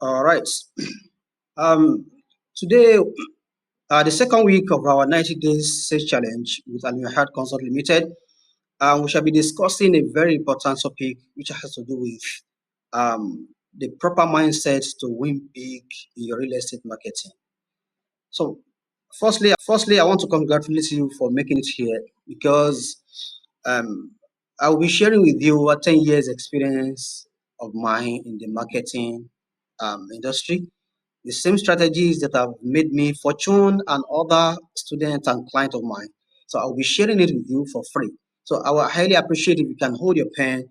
All right. Um, Today, the second week of our 90 days sales challenge with Al-Mihad Consult Limited, we shall be discussing a very important topic which has to do with the proper mindset to win big in your real estate marketing. So, firstly, I want to congratulate you for making it here because um, I'll be sharing with you a 10 years experience of mine in the marketing industry, the same strategies that have made me fortune and other students and clients of mine. So I'll be sharing it with you for free. So I will highly appreciate if you can hold your pen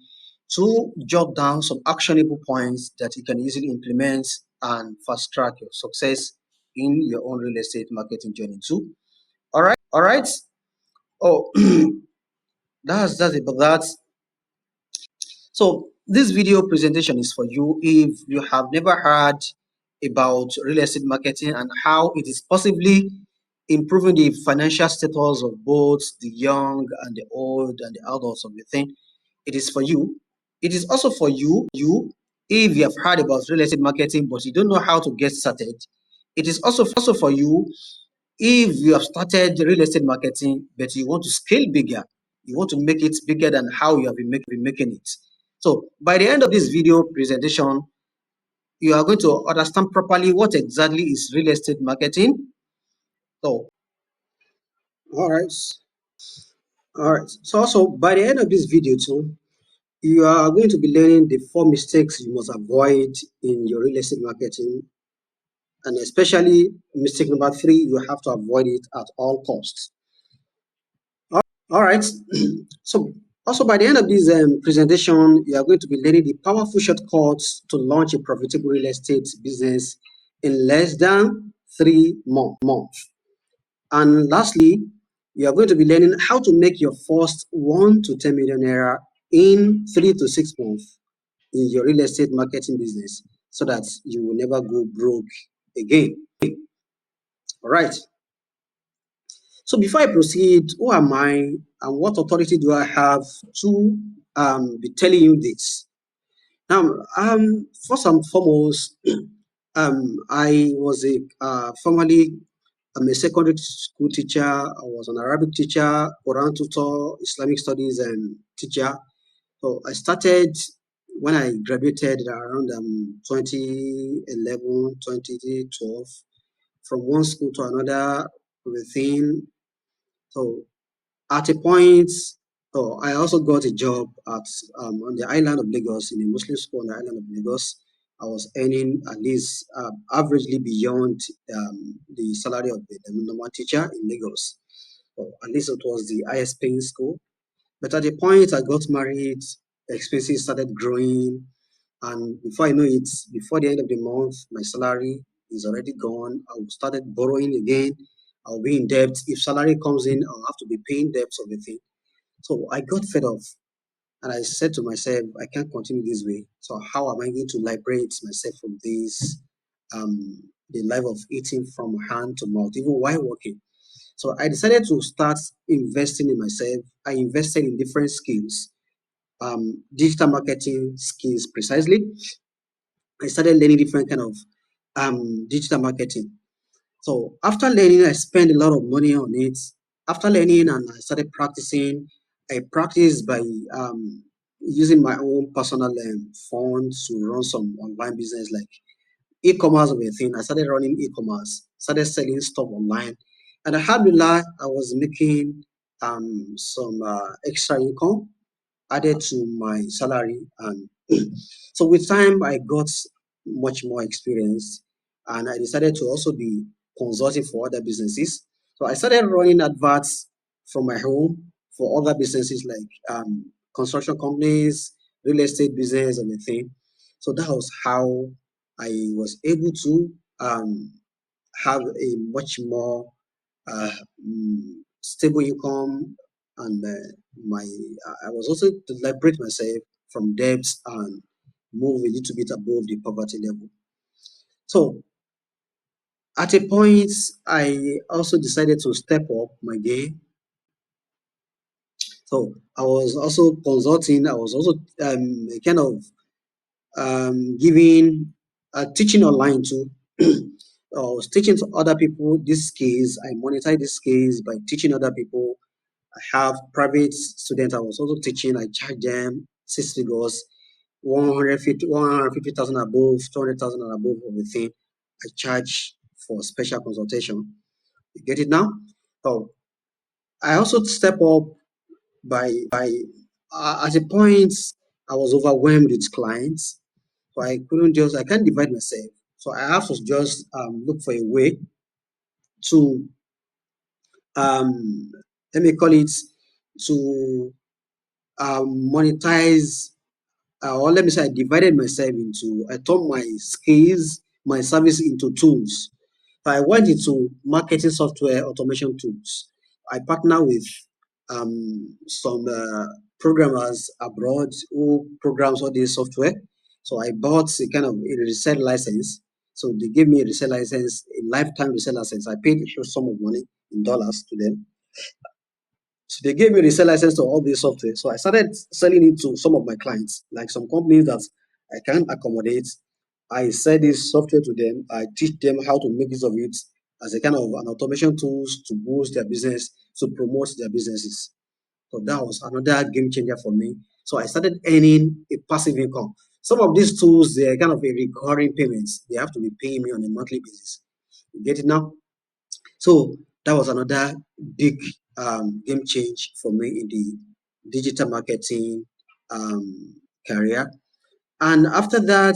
to jot down some actionable points that you can easily implement and fast track your success in your own real estate marketing journey too. All right. Oh, that's about that. So this video presentation is for you if you have never heard about real estate marketing and how it is possibly improving the financial status of both the young and the old and the adults of the thing. It is for you. It is also for you if you have heard about real estate marketing but you don't know how to get started. It is also for you if you have started real estate marketing but you want to scale bigger, you want to make it bigger than how you have been making it. So by the end of this video presentation, you are going to understand properly what exactly is real estate marketing. So, all right, all right. So also by the end of this video too, you are going to be learning the four mistakes you must avoid in your real estate marketing, and especially mistake number three, you have to avoid it at all costs. All right. So also by the end of this presentation, you are going to be learning the powerful shortcuts to launch a profitable real estate business in less than 3 months. And lastly, you are going to be learning how to make your first 1 to 10 million naira in 3 to 6 months in your real estate marketing business so that you will never go broke again. All right. So before I proceed, who am I and what authority do I have to be telling you this? Now, first and foremost, I was formerly I'm a secondary school teacher. I was an Arabic teacher, Quran tutor, Islamic studies teacher. So I started when I graduated around 2011, 2012, from one school to another within. So at a point, oh, I also got a job at on the island of Lagos in a Muslim school on the island of Lagos. I was earning at least averagely beyond the salary of the normal teacher in Lagos. So at least it was the highest paying school. But at a point, I got married, expenses started growing, and before I know it, before the end of the month, my salary is already gone. I started borrowing again. I'll be in debt. If salary comes in, I'll have to be paying debts of the thing. So I got fed up and I said to myself, I can't continue this way. So how am I going to liberate myself from this the life of eating from hand to mouth, even while working? So I decided to start investing in myself. I invested in different skills, digital marketing skills precisely. I started learning different kind of digital marketing. So after learning, I spent a lot of money on it. After learning and I started practicing, I practiced by using my own personal funds to run some online business like e-commerce of a thing. I started running e-commerce, started selling stuff online. And alhamdulillah, I was making some extra income added to my salary. And so with time, I got much more experience and I decided to also be consulting for other businesses. So I started running adverts from my home for other businesses like construction companies, real estate business, and everything. So that was how I was able to have a much more uh, stable income and my I was also to liberate myself from debts and move a little bit above the poverty level. So at a point, I also decided to step up my game. So I was also consulting. I was also kind of giving teaching online too. I was teaching to other people these skills. I monetize these skills by teaching other people. I have private students I was also teaching. I charge them six figures, 150,000 above, 200,000 and above of the thing. I charge for special consultation. You get it now? So I also step up by at a point I was overwhelmed with clients, so I can't divide myself. So I have to just look for a way to um, let me call it to monetize, or let me say I divided myself into, I turned my skills, my service into tools. So I went into marketing software automation tools. I partner with some programmers abroad who programs all this software. So I bought a kind of a resale license. So they gave me a resale license, a lifetime resale license. I paid a huge sum of money in dollars to them. So they gave me resale license to all this software. So I started selling it to some of my clients, like some companies that I can't accommodate. I sell this software to them. I teach them how to make use of it as a kind of an automation tools to boost their business, to promote their businesses. So that was another game changer for me. So I started earning a passive income. Some of these tools, they're kind of a recurring payments. They have to be paying me on a monthly basis. You get it now? So that was another big game change for me in the digital marketing career. And after that,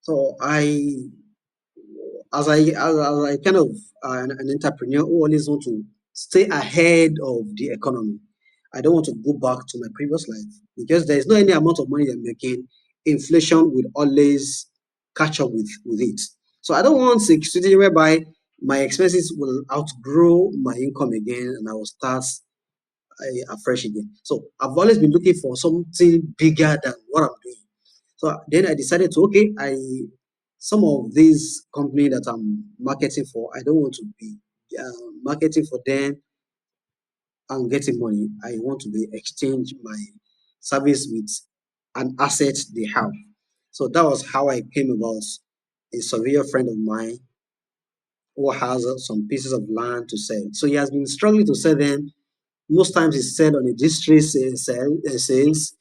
so as I kind of an entrepreneur who always want to stay ahead of the economy. I don't want to go back to my previous life because there is no any amount of money you're making. Inflation will always catch up with it. So I don't want a situation whereby my expenses will outgrow my income again and I will start afresh again. So I've always been looking for something bigger than what I'm doing. So then I decided to okay, I some of these company that I'm marketing for, I don't want to be marketing for them and getting money. I want to be exchange my service with an asset they have. So that was how I came about a surveyor friend of mine who has some pieces of land to sell. So he has been struggling to sell them. Most times it's said on a district sales,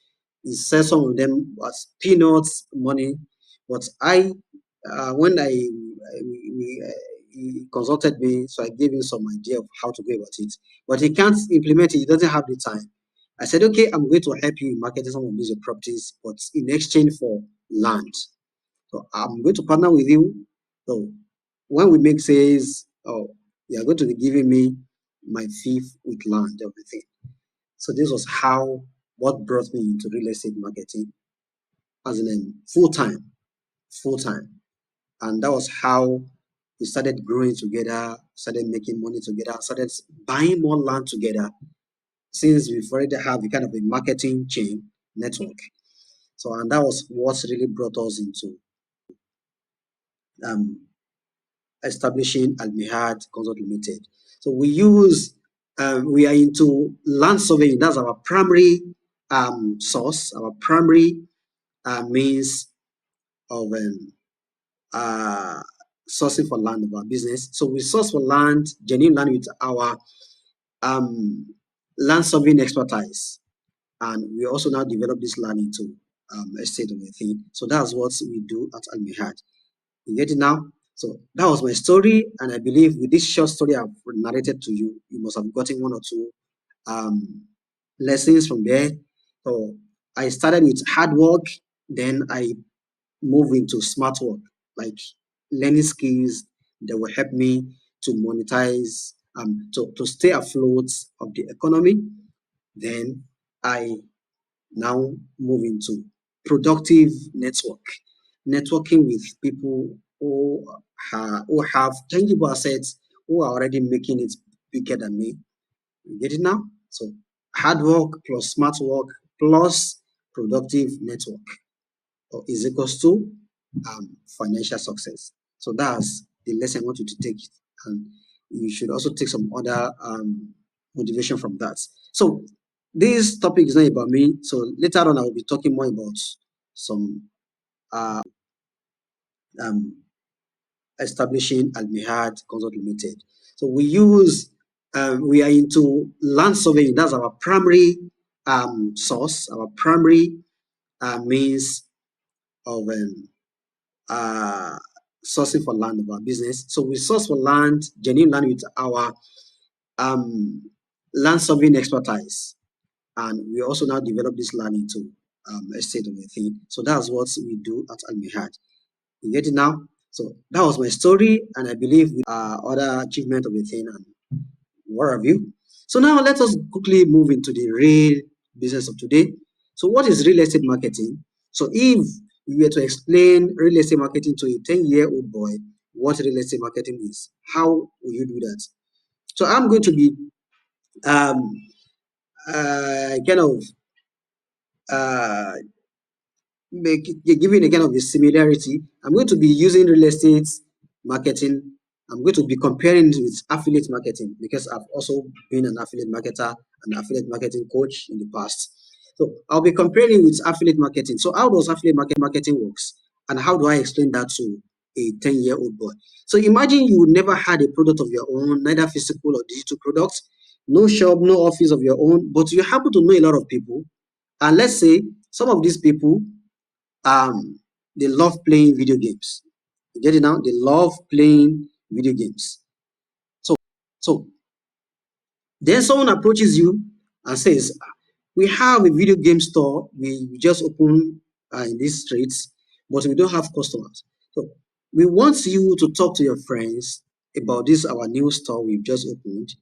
he sells some of them as peanuts money. But when he consulted me, so I gave him some idea of how to go about it. But he can't implement it, he doesn't have the time. I said, okay, I'm going to help you in marketing some of these properties, but in exchange for land. So I'm going to partner with you. So when we make sales, oh, you are going to be giving me my fee with land, everything. So this was how what brought me into real estate marketing as in full time, and that was how we started growing together, started making money together, started buying more land together. Since we've already have a kind of a marketing chain network, so and that was what really brought us into um, establishing Al-Mihad Consult Limited. So we are into land surveying. That's our primary source, our primary means of uh, sourcing for land of our business. So we source for land, genuine land with our um, land surveying expertise. And we also now develop this land into estate of a thing. So that's what we do at Al-Mihad. You get it now? So that was my story, and I believe with this short story I've narrated to you, you must have gotten one or two um, lessons from there. So I started with hard work, then I move into smart work, like learning skills that will help me to monetize, to stay afloat of the economy. Then I now move into productive networking with people who have tangible assets, who are already making it bigger than me. You get it now? So hard work plus smart work plus productive network is equals to financial success. So that's the lesson I want you to take. And you should also take some other motivation from that. So this topic is not about me. So later on, I will be talking more about some um, establishing Al-Mihad Consult Limited. So we are into land surveying. That's our primary source, our primary means of uh, sourcing for land of our business. So we source for land, genuine land with our um, land surveying expertise. And we also now develop this land into estate of a thing. So that's what we do at Al-Mihad. You get it now? So that was my story, and I believe with other achievement of a thing and what have you. So now let us quickly move into the real business of today. So what is real estate marketing? So if we were to explain real estate marketing to a 10-year-old boy, what real estate marketing is, how will you do that? So I'm going to be um, kind of uh, giving a kind of a similarity. I'm going to be using real estate marketing. I'm going to be comparing it with affiliate marketing because I've also been an affiliate marketer and affiliate marketing coach in the past. So I'll be comparing with affiliate marketing. So how does affiliate marketing works, and how do I explain that to a 10-year-old boy? So imagine you never had a product of your own, neither physical or digital products, no shop, no office of your own, but you happen to know a lot of people. And let's say some of these people um they love playing video games. You get it now? They love playing video games. So then someone approaches you and says, we have a video game store. We just opened in these streets, but we don't have customers. So we want you to talk to your friends about this our new store we've just opened.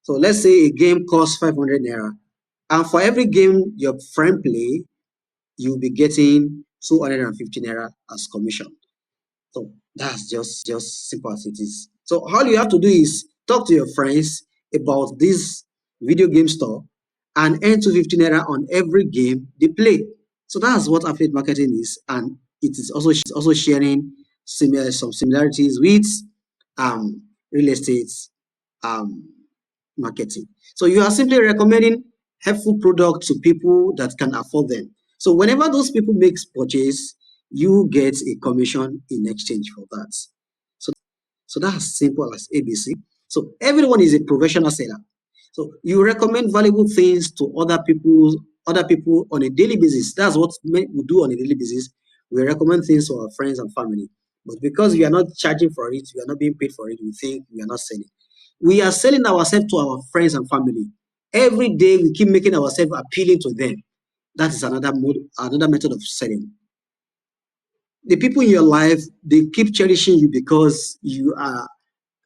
So let's say a game costs 500 naira, and for every game your friend play, you'll be getting 250 naira as commission. So that's just simple as it is. So all you have to do is talk to your friends about this video game store and earn 250 naira on every game they play. So that's what affiliate marketing is, and it is also sharing some similarities with um, real estate um, marketing. So you are simply recommending helpful products to people that can afford them. So whenever those people make purchase, you get a commission in exchange for that. So, so that's simple as ABC. So everyone is a professional seller. So you recommend valuable things to other people on a daily basis. That's what we do on a daily basis. We recommend things to our friends and family. But because we are not charging for it, we are not being paid for it, we think we are not selling. We are selling ourselves to our friends and family. Every day we keep making ourselves appealing to them. That is another method of selling. The people in your life, they keep cherishing you because you are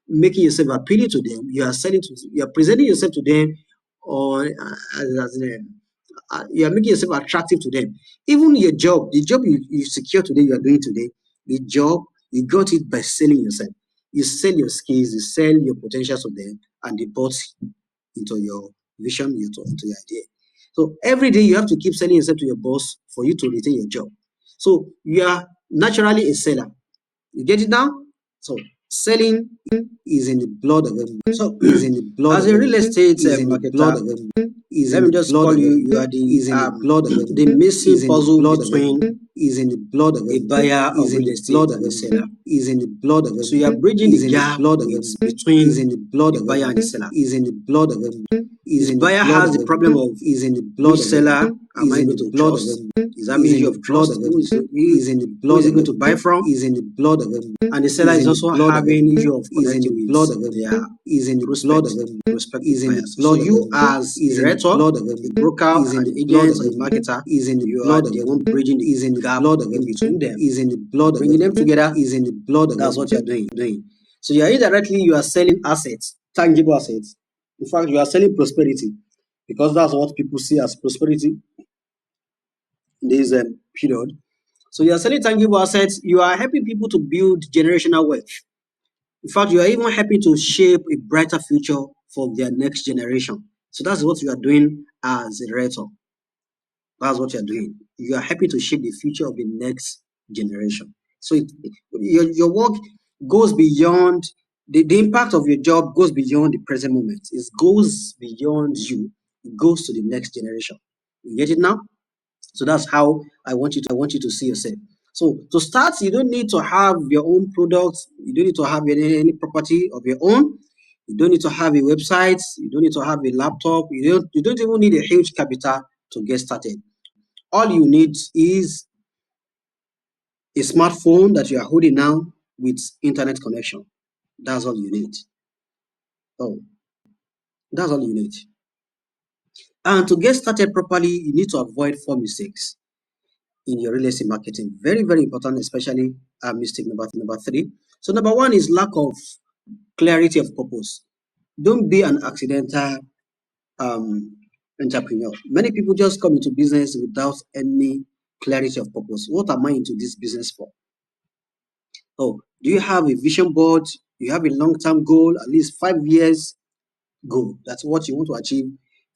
making yourself appealing to them. You are presenting yourself to them, or you are making yourself attractive to them. Even your job, the job you secure today, you are doing today, the job, you got it by selling yourself. You sell your skills, you sell your potentials to them, and they bought into your vision, into your idea. So every day you have to keep selling yourself to your boss for you to retain your job. So you are naturally a seller. You get it now? So selling is in the blood of everybody. So is in the blood as a real estate marketer, let me just call you. You are the missing puzzle between is in the blood of a buyer of real estate and a seller. Is in the blood of so you are bridging the gap between is in the blood the buyer and the seller. Is in the blood of is the buyer has the problem of is in the blood which seller am I going to trust? Is having issue of trust? Who is it going to buy from? Is in the blood of and the seller is also having issue of connecting with their prospective buyers. So you as a realtor, a broker, an agent, or a marketer, you are the one bridging the gap in between them, bringing them together. That's what you are doing. So you are indirectly you are selling assets, tangible assets. In fact, you are selling prosperity because that's what people see as prosperity in this period. So you are selling tangible assets. You are helping people to build generational wealth. In fact, you are even helping to shape a brighter future for their next generation. So that's what you are doing as a realtor. That's what you are doing. You are helping to shape the future of the next generation. So your work goes beyond the impact of your job goes beyond the present moment. It goes beyond you. It goes to the next generation. You get it now? So that's how I want you to see yourself. So to start, you don't need to have your own products. You don't need to have any property of your own. You don't need to have a website. You don't need to have a laptop. You don't even need a huge capital to get started. All you need is a smartphone that you are holding now with internet connection. That's all you need. Oh, that's all you need. And to get started properly, you need to avoid four mistakes in your real estate marketing. Very, very important, especially mistake number three. So number one is lack of clarity of purpose. Don't be an accidental um, entrepreneur. Many people just come into business without any clarity of purpose. What am I into this business for? Oh, do you have a vision board? Do you have a long-term goal, at least 5 years goal? That's what you want to achieve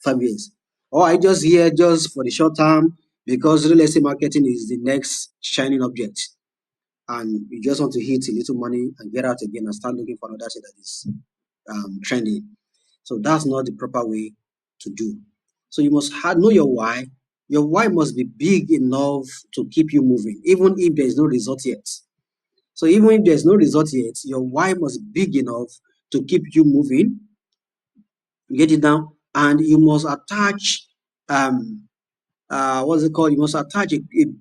5 years. Or I just here just for the short term because real estate marketing is the next shining object, and you just want to hit a little money and get out again and start looking for another thing that is trending. So that's not the proper way to do. So you must know your why. Your why must be big enough to keep you moving, even if there is no result yet. So even if there's no result yet, your why must be big enough to keep you moving. You get it down, and you must attach what's it called? You must attach a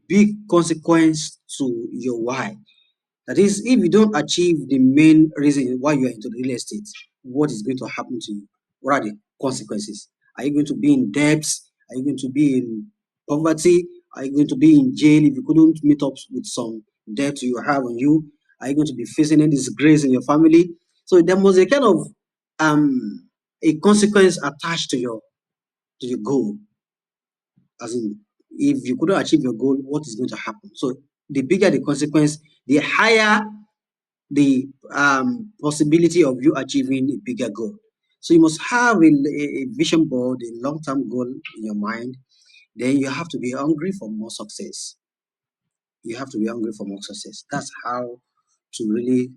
big consequence to your why. That is, if you don't achieve the main reason why you are into real estate, what is going to happen to you? What are the consequences? Are you going to be in debt? Are you going to be in poverty? Are you going to be in jail if you couldn't meet up with some debt you have on you? Are you going to be facing any disgrace in your family? So there must be a kind of a consequence attached to your goal. As in, if you couldn't achieve your goal, what is going to happen? So the bigger the consequence, the higher the possibility of you achieving a bigger goal. So you must have a vision board, a long-term goal in your mind. Then you have to be hungry for more success. You have to be hungry for more success. That's how to really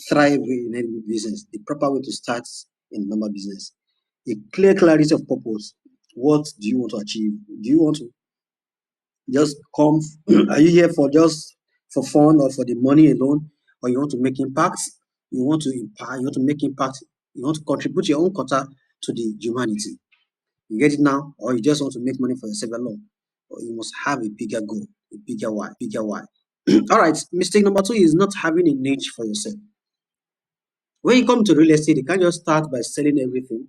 thrive in any business. The proper way to start in normal business. A clear clarity of purpose. What do you want to achieve? Do you want to just come? Are you here for just for fun or for the money alone, or you want to make impact? You want to impact. You want to make impact. You want to contribute your own quota to the humanity. You get it now, or you just want to make money for yourself alone, or you must have a bigger goal, a bigger why, bigger why. All right. Mistake number two is not having a niche for yourself. When you come to real estate, you can't just start by selling everything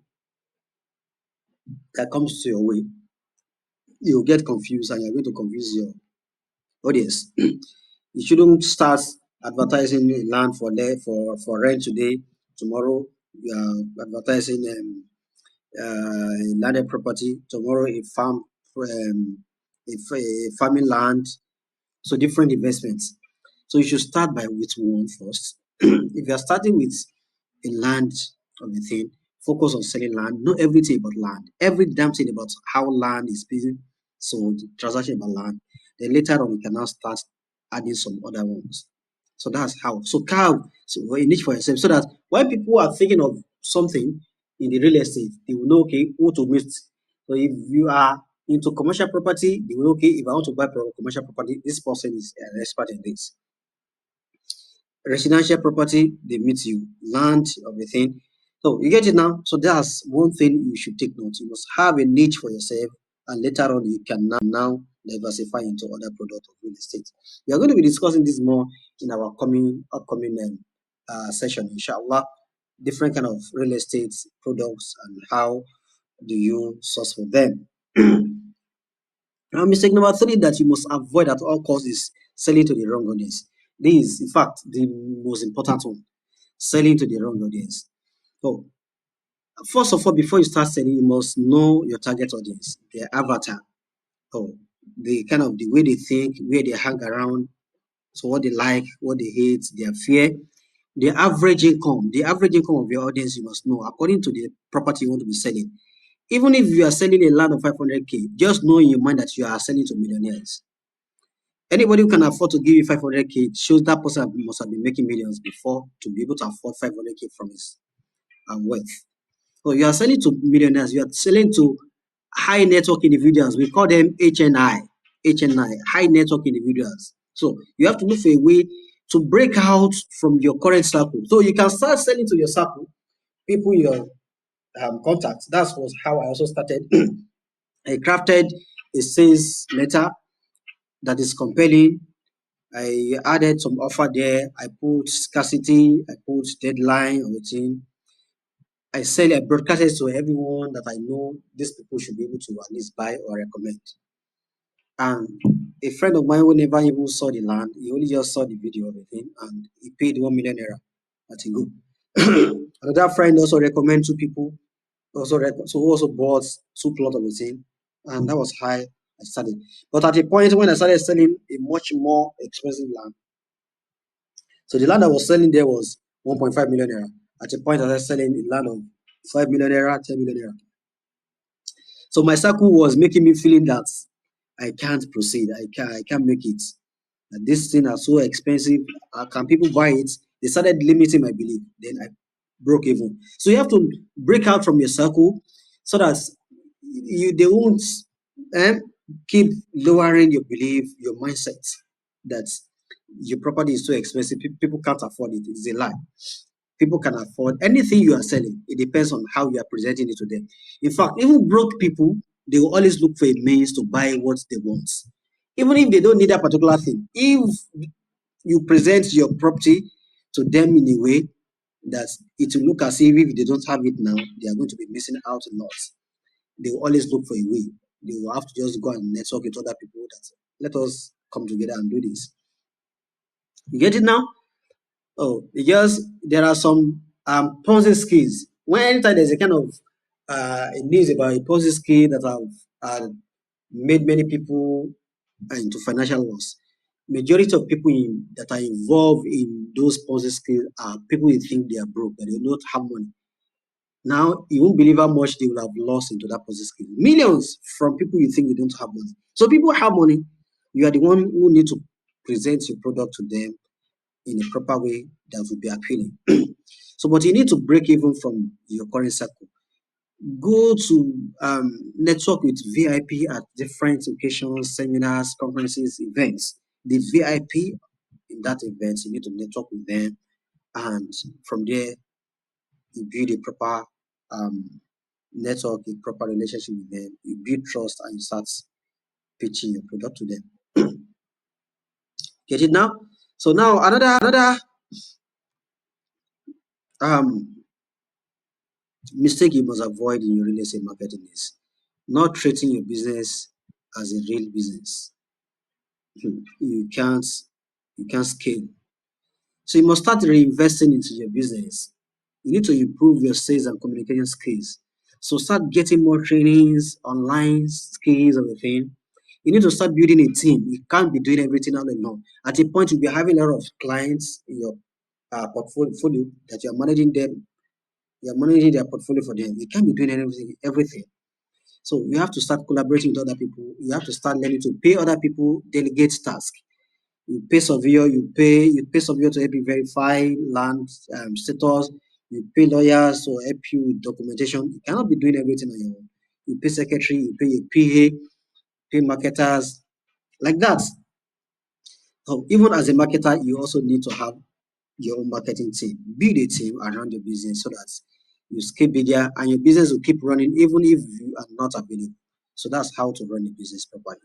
that comes to your way. You'll get confused, and you're going to confuse your audience. You shouldn't start advertising land for rent today. Tomorrow you are advertising landed property. Tomorrow a farming land. So different investments. So you should start by with one first. If you are starting with a land of a thing, focus on selling land. Know everything about land. Every damn thing about how land is being sold, transaction about land. Then later on, you can now start adding some other ones. So that's how. So carve a niche for yourself so that when people are thinking of something in the real estate, they will know, okay, who to meet. So if you are into commercial property, they will know, okay, if I want to buy commercial property, this person is an expert in this. Residential property, they meet you. Land, everything. So you get it now. So that's one thing you should take note. You must have a niche for yourself, and later on you can now diversify into other products of real estate. We are going to be discussing this more in our upcoming session, inshallah. Different kind of real estate products and how do you source for them. Now, mistake number three that you must avoid at all costs is selling to the wrong audience. This is, in fact, the most important one. Selling to the wrong audience. So, first of all, before you start selling, you must know your target audience, their avatar, or the kind of the way they think, where they hang around, so what they like, what they hate, their fear, the average income. The average income of your audience you must know according to the property you want to be selling. Even if you are selling a land of 500K, just know in your mind that you are selling to millionaires. Anybody who can afford to give you 500K shows that person must have been making millions before to be able to afford 500K from his wealth. So you are selling to millionaires, you are selling to high network individuals. We call them HNI, high network individuals. So you have to look for a way to break out from your current circle. So you can start selling to your circle, people in your contacts. That was how I also started. I crafted a sales letter that is compelling. I added some offer there. I put scarcity. I put deadline on the thing. I broadcast it to everyone that I know these people should be able to at least buy or recommend. And a friend of mine who never even saw the land, he only just saw the video of the thing and he paid 1 million naira at a go. Another friend also recommend two people, so who also bought two plots of the thing, and that was how I started. But at a point when I started selling a much more expensive land, so the land I was selling there was 1.5 million naira. At a point I started selling a land of 5 million naira, 10 million naira. So my circle was making me feeling that I can't proceed. I can't make it. That this thing are so expensive. Can people buy it? They started limiting my belief. Then I broke even. So you have to break out from your circle so that they won't um, keep lowering your belief, your mindset that your property is so expensive. People can't afford it. It's a lie. People can afford anything you are selling. It depends on how you are presenting it to them. In fact, even broke people, they will always look for a means to buy what they want. Even if they don't need that particular thing. If you present your property to them in a way that it will look as if they don't have it now, they are going to be missing out a lot. They will always look for a way. They will have to just go and network with other people that let us come together and do this. You get it now? Oh, because there are some Ponzi schemes. When anytime there's a kind of a news about a Ponzi scheme that have made many people into financial loss, majority of people that are involved in those Ponzi schemes are people who think they are broke, that they don't have money. Now you won't believe how much they will have lost into that Ponzi scheme. Millions from people you think they don't have money. So people have money. You are the one who need to present your product to them in a proper way that will be appealing. So, but you need to break even from your current circle. Go to network with VIP at different occasions, seminars, conferences, events. The VIP in that event, you need to network with them, and from there, you build a proper network, a proper relationship with them. You build trust, and you start pitching your product to them. Get it now? So now another um, mistake you must avoid in your real estate marketing is not treating your business as a real business. You can't scale. So you must start reinvesting into your business. You need to improve your sales and communication skills. So start getting more trainings, online skills, everything. You need to start building a team. You can't be doing everything all alone. At a point, you'll be having a lot of clients in your portfolio that you are managing them. You are managing their portfolio for them. You can't be doing everything. So you have to start collaborating with other people. You have to start learning to pay other people, delegate tasks. You pay surveyor to help you verify land status. You pay lawyers to help you with documentation. You cannot be doing everything on your own. You pay secretary, you pay a PA, pay marketers, like that. So even as a marketer, you also need to have your own marketing team. Build a team around your business so that you scale bigger and your business will keep running even if you are not available. So that's how to run a business properly.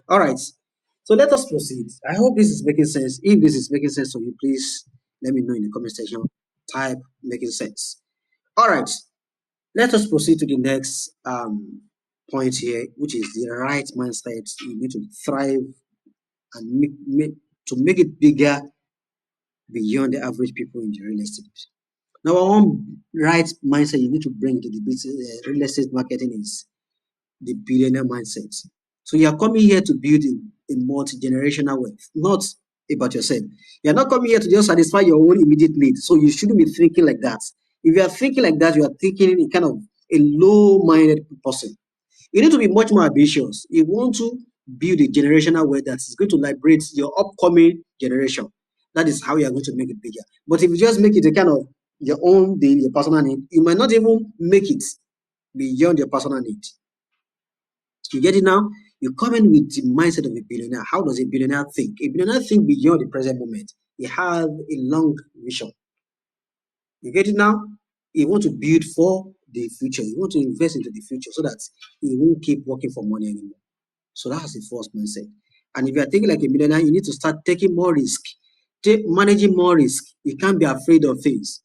All right. So let us proceed. I hope this is making sense. If this is making sense to you, please let me know in the comment section. Type making sense. All right. Let us proceed to the next point here, which is the right mindset. You need to thrive and to make it bigger beyond the average people in the real estate. Now, one right mindset you need to bring to the business, real estate marketing is the billionaire mindset. So you are coming here to build a multi-generational wealth, not about yourself. You're not coming here to just satisfy your own immediate needs. So you shouldn't be thinking like that. If you are thinking like that, you are thinking in kind of a low-minded person. You need to be much more ambitious. You want to build a generational wealth that is going to liberate your upcoming generation. That is how you are going to make it bigger. But if you just make it a kind of your own thing, your personal need, you might not even make it beyond your personal need. You get it now? You come in with the mindset of a billionaire. How does a billionaire think? A billionaire think beyond the present moment. He have a long vision. You get it now? He want to build for the future. He want to invest into the future so that he won't keep working for money anymore. So that's the first mindset. And if you are thinking like a millionaire, you need to start taking more risk, managing more risk. You can't be afraid of things.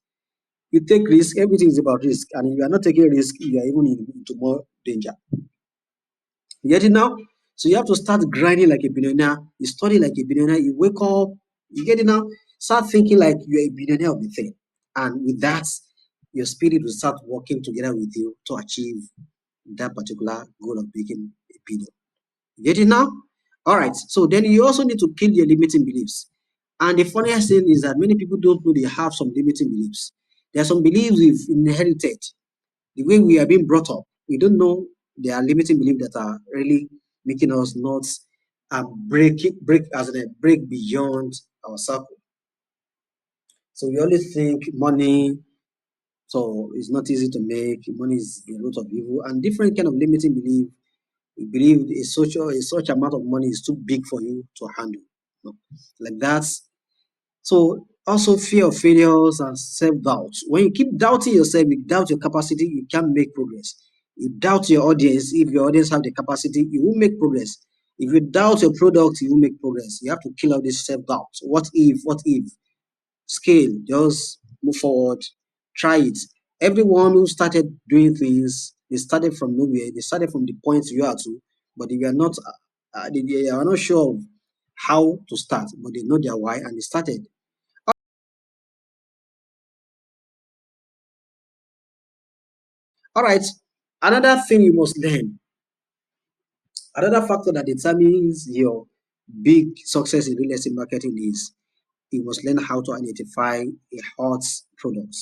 You take risk, everything is about risk. And if you are not taking risk, you are even into more danger. You get it now? So you have to start grinding like a billionaire. You study like a billionaire. You wake up. You get it now? Start thinking like you're a billionaire of the thing. And with that, your spirit will start working together with you to achieve that particular goal of making a billion. You get it now? All right. So then you also need to kill your limiting beliefs. And the funniest thing is that many people don't know they have some limiting beliefs. There are some beliefs we've inherited the way we are being brought up, we don't know there are limiting beliefs that are really making us not break beyond our circle. So we always think money, so it's not easy to make. Money is the root of evil, and different kind of limiting belief. We believe a such amount of money is too big for you to handle. No. Like that. So also fear of failures and self-doubt. When you keep doubting yourself, you doubt your capacity, you can't make progress. You doubt your audience. If your audience have the capacity, you will make progress. If you doubt your product, you will make progress. You have to kill out this self-doubt. What if? What if? Scale. Just move forward. Try it. Everyone who started doing things, they started from nowhere. They started from the point you are to, but they were not. They are not sure of how to start, but they know their why and they started. All right. Another thing you must learn, another factor that determines your big success in real estate marketing is you must learn how to identify a hot product.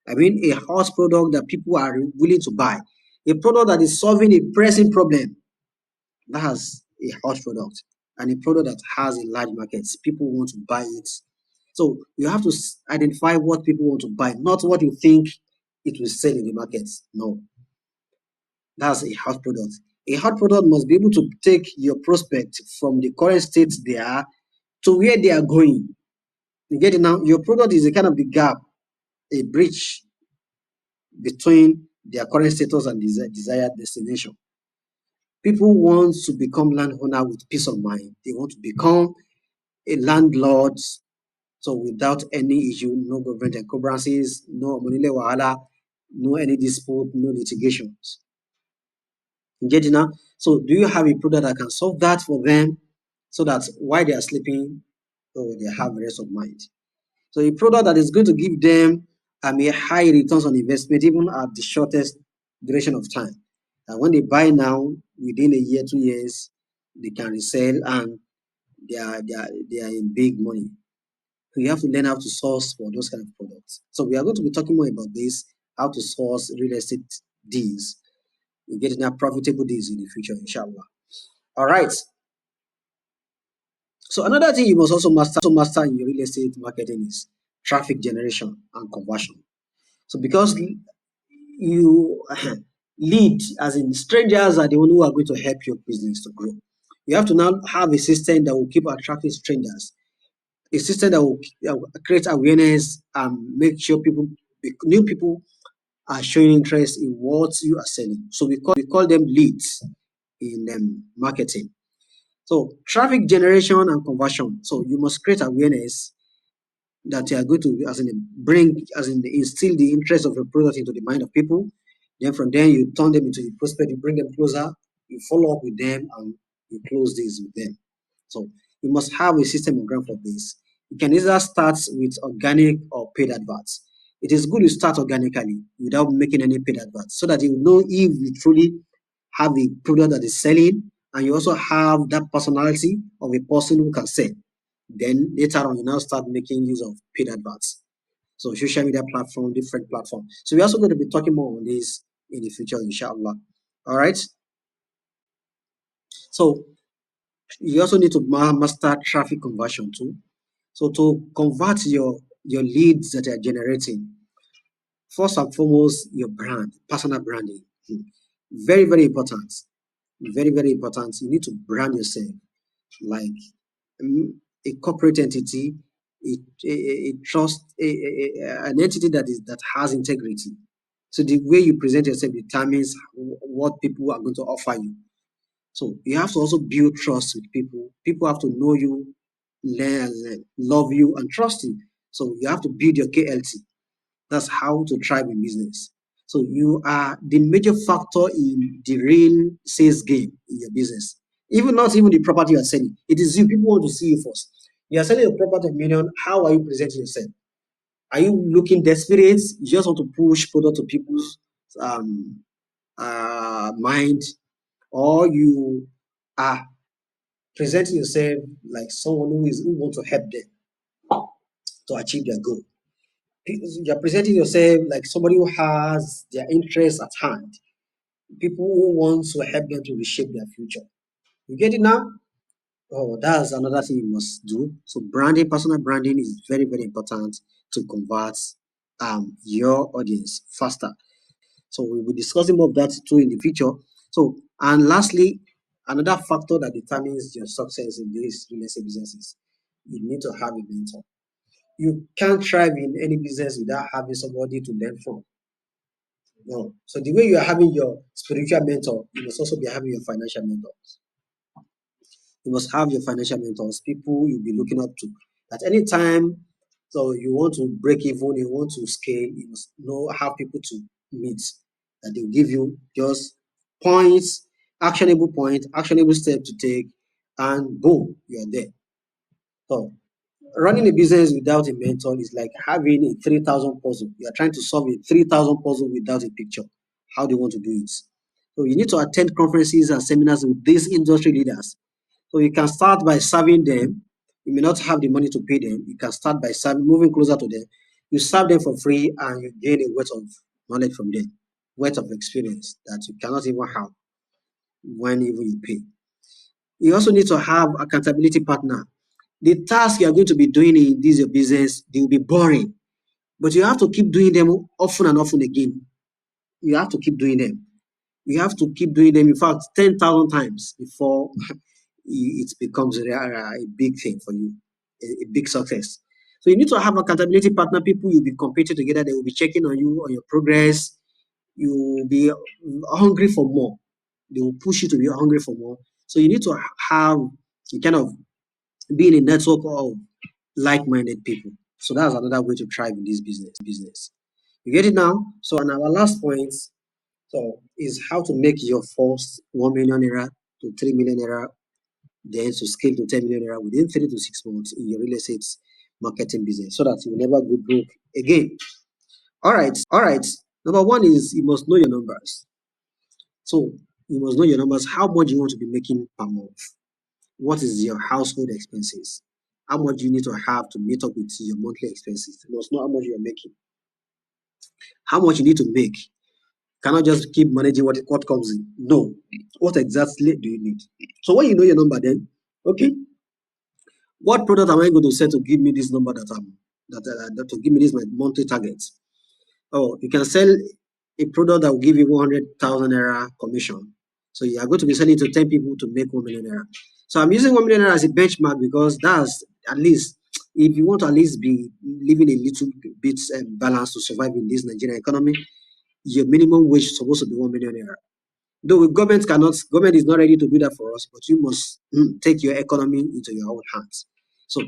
I mean, a hot product that people are willing to buy, a product that is solving a pressing problem. That's a hot product, and a product that has a large market. People want to buy it. So you have to identify what people want to buy, not what you think it will sell in the market. No, that's a hot product. A hot product must be able to take your prospect from the current state they are to where they are going. You get it now? Your product is a kind of the gap, a bridge between their current status and desired destination. People want to become landowner with peace of mind. They want to become a landlord, so without any issue, no government encumbrances, no monile wahala, no any dispute, no litigations. You get it now? So do you have a product that can solve that for them so that while they are sleeping, oh, they have rest of mind? So a product that is going to give them a high returns on investment even at the shortest duration of time. And when they buy now, within a year, 2 years, they can resell and they are in big money. So you have to learn how to source for those kind of products. So we are going to be talking more about this, how to source real estate deals. We're getting our profitable deals in the future, inshallah. All right. So another thing you must also master in your real estate marketing is traffic generation and conversion. So because you lead, as in strangers are the one who are going to help your business to grow. You have to now have a system that will keep attracting strangers, a system that will create awareness and make sure new people are showing interest in what you are selling. So we call them leads in marketing. So traffic generation and conversion. So you must create awareness that you are going to as in bring as in instill the interest of your product into the mind of people. Then from there you turn them into the prospect, you bring them closer, you follow up with them and you close this with them. So you must have a system on ground for this. You can either start with organic or paid adverts. It is good to start organically without making any paid adverts so that you know if you truly have a product that is selling and you also have that personality of a person who can sell. Then later on, you now start making use of paid adverts. So social media platform, different platform. So we're also going to be talking more on this in the future, inshallah. All right. So you also need to master traffic conversion too. So to convert your leads that are generating, first and foremost, your brand, personal branding. Very, very important. Very, very important. You need to brand yourself like mm, a corporate entity, a trust, an entity that has integrity. So the way you present yourself determines what people are going to offer you. So you have to also build trust with people. People have to know you, love you, and trust you. So you have to build your KLT. That's how to thrive in business. So you are the major factor in the real sales game in your business. Even not even the property you are selling. It is you. People want to see you first. You are selling a property of million. How are you presenting yourself? Are you looking desperate? You just want to push product to people's um, mind, or you are presenting yourself like someone who wants to help them to achieve their goal. You're presenting yourself like somebody who has their interests at hand, people who want to help them to reshape their future. You get it now? Oh, that's another thing you must do. So branding, personal branding is very, very important to convert your audience faster. So we'll be discussing more of that too in the future. So, and lastly, another factor that determines your success in these real estate businesses, you need to have a mentor. You can't thrive in any business without having somebody to learn from. No. So the way you are having your spiritual mentor, you must also be having your financial mentor. You must have your financial mentors, people you'll be looking up to. At any time, so you want to break even, you want to scale, you must know have people to meet that they'll give you just points, actionable step to take, and boom, you are there. So running a business without a mentor is like having a 3,000 puzzle. You are trying to solve a 3,000 puzzle without a picture. How do you want to do it? So you need to attend conferences and seminars with these industry leaders. So you can start by serving them. You may not have the money to pay them. You can start by moving closer to them. You serve them for free and you gain a wealth of knowledge from them, wealth of experience that you cannot even have when even you pay. You also need to have accountability partner. The task you are going to be doing in this your business, they will be boring, but you have to keep doing them often and often again. You have to keep doing them. You have to keep doing them, in fact, 10,000 times before it becomes a big thing for you, a big success. So you need to have accountability partner, people you'll be competing together. They will be checking on you, on your progress. You will be hungry for more. They will push you to be hungry for more. So you need to have you kind of be in a network of like-minded people. So that's another way to thrive in this business. You get it now? So on our last point, so is how to make your first 1 million naira to 3 million naira, then to scale to 10 million naira within 3 to 6 months in your real estate marketing business so that you will never go broke again. All right. Number one is you must know your numbers. So you must know your numbers. How much you want to be making per month? What is your household expenses? How much do you need to have to meet up with your monthly expenses? You must know how much you are making. How much you need to make. Cannot just keep managing what comes in. No. What exactly do you need? So when you know your number, then okay, what product am I going to sell to give me this number that to give me this my monthly target? Oh, you can sell a product that will give you 100,000 naira commission. So you are going to be selling to 10 people to make 1 million naira. So I'm using 1 million naira as a benchmark because that's at least if you want to at least be living a little bit balance to survive in this Nigerian economy, your minimum wage is supposed to be 1 million naira. Though government is not ready to do that for us, but you must take your economy into your own hands. So,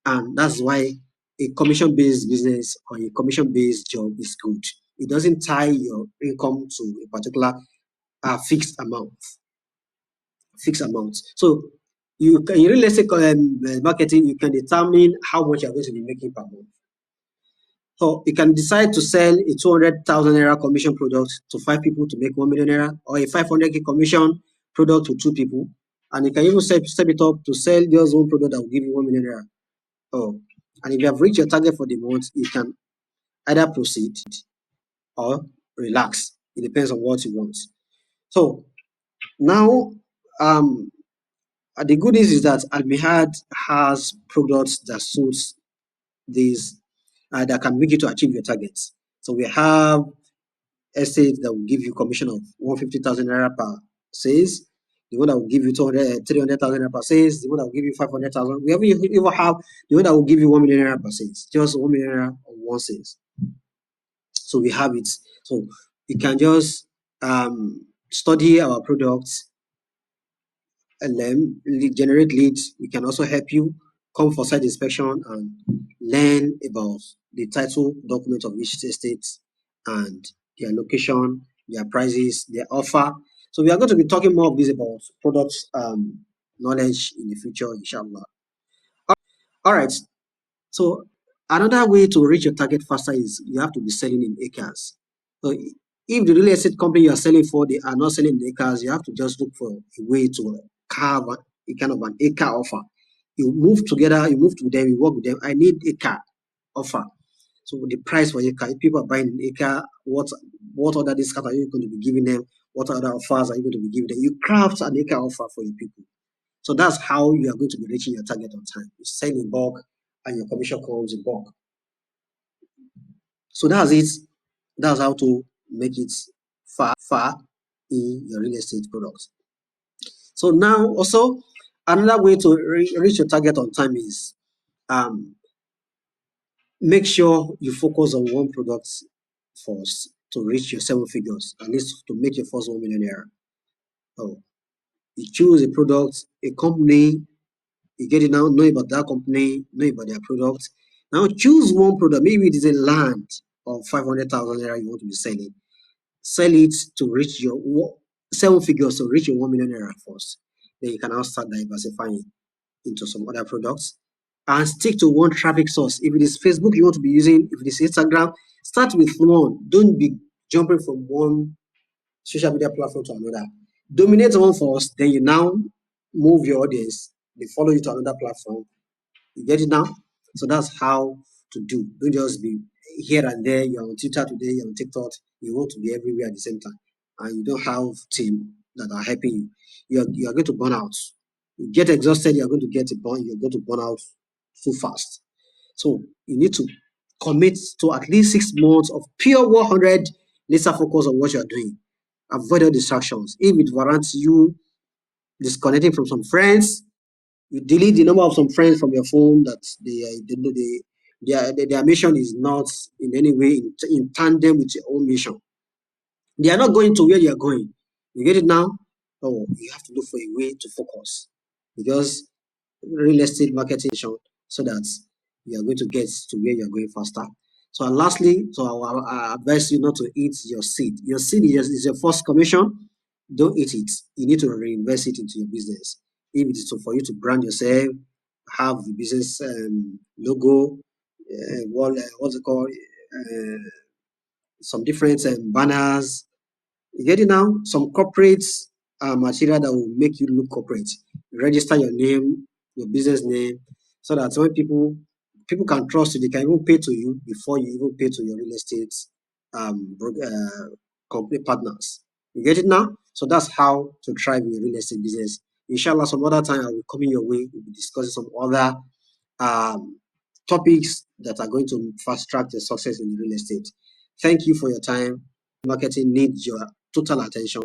and that's why a commission-based business or a commission-based job is good. It doesn't tie your income to a particular fixed amount. Fixed amount. So, you can in real estate marketing, you can determine how much you're going to be making per month. So you can decide to sell a 200,000 naira commission product to 5 people to make 1 million naira, or a 500K commission product to 2 people. And you can even step it up to sell just one product that will give you 1 million naira. Oh, and if you have reached your target for the month, you can either proceed or relax. It depends on what you want. So now, um, the good news is that Al-Mihad has products that suits these that can make you to achieve your targets. So we have estates that will give you commission of 150,000 naira per sales. the one that will give you 200, 300,000 naira per sales, the one that will give you 500,000. We even have the one that will give you 1 million naira per sales, just 1 million naira on one sales. So we have it. So you can just study our products and then generate leads. We can also help you come for site inspection and learn about the title document of each estate and their location, their prices, their offer. So we are going to be talking more of this about products knowledge in the future, inshallah. All right. So another way to reach your target faster is you have to be selling in acres. So if the real estate company you are selling for, they are not selling in acres, you have to just look for a way to carve a kind of an acre offer. You move together, you move to them, you work with them. I need acre offer. So the price for acre, if people are buying an acre, what other discount are you going to be giving them? What other offers are you going to be giving them? You craft an acre offer for your people. So that's how you are going to be reaching your target on time. You sell in bulk and your commission comes in bulk. So that's it. That's how to make it far in your real estate products. So now also another way to reach your target on time is um, make sure you focus on one product first to reach your 7 figures, at least to make your first 1 million naira. So you choose a product, a company, you get it now, know about that company, know about their product. Now choose one product. Maybe it is a land of 500,000 naira you want to be selling. Sell it to reach your 7 figures to reach your 1 million naira first. Then you can now start diversifying into some other products and stick to one traffic source. If it is Facebook you want to be using, if it is Instagram, start with one. Don't be jumping from one social media platform to another. Dominate one first, then you now move your audience. They follow you to another platform. You get it now? So that's how to do. Don't just be here and there. You're on Twitter today, you're on TikTok. You want to be everywhere at the same time. And you don't have team that are helping you. You are going to burn out. You get exhausted, you're going to you're going to burn out too fast. So you need to commit to at least 6 months of pure 100 laser focus on what you're doing. Avoid all distractions. If it warrants you disconnecting from some friends, you delete the number of some friends from your phone that their mission is not in any way in tandem with your own mission. They are not going to where you are going. You get it now? Oh, you have to look for a way to focus because real estate marketing so that you are going to get to where you are going faster. So and lastly, so I advise you not to eat your seed. Your seed is your first commission. Don't eat it. You need to reinvest it into your business. If it is for you to brand yourself, have the business logo, what's it called? Some different banners, you get it now? Some corporate material that will make you look corporate. Register your name, your business name, so that when people can trust you, they can even pay to you before you even pay to your real estate company partners. You get it now? So that's how to thrive in your real estate business. Inshallah, some other time I will come in your way. We'll be discussing some other um, topics that are going to fast track your success in the real estate. Thank you for your time. Marketing needs your total attention.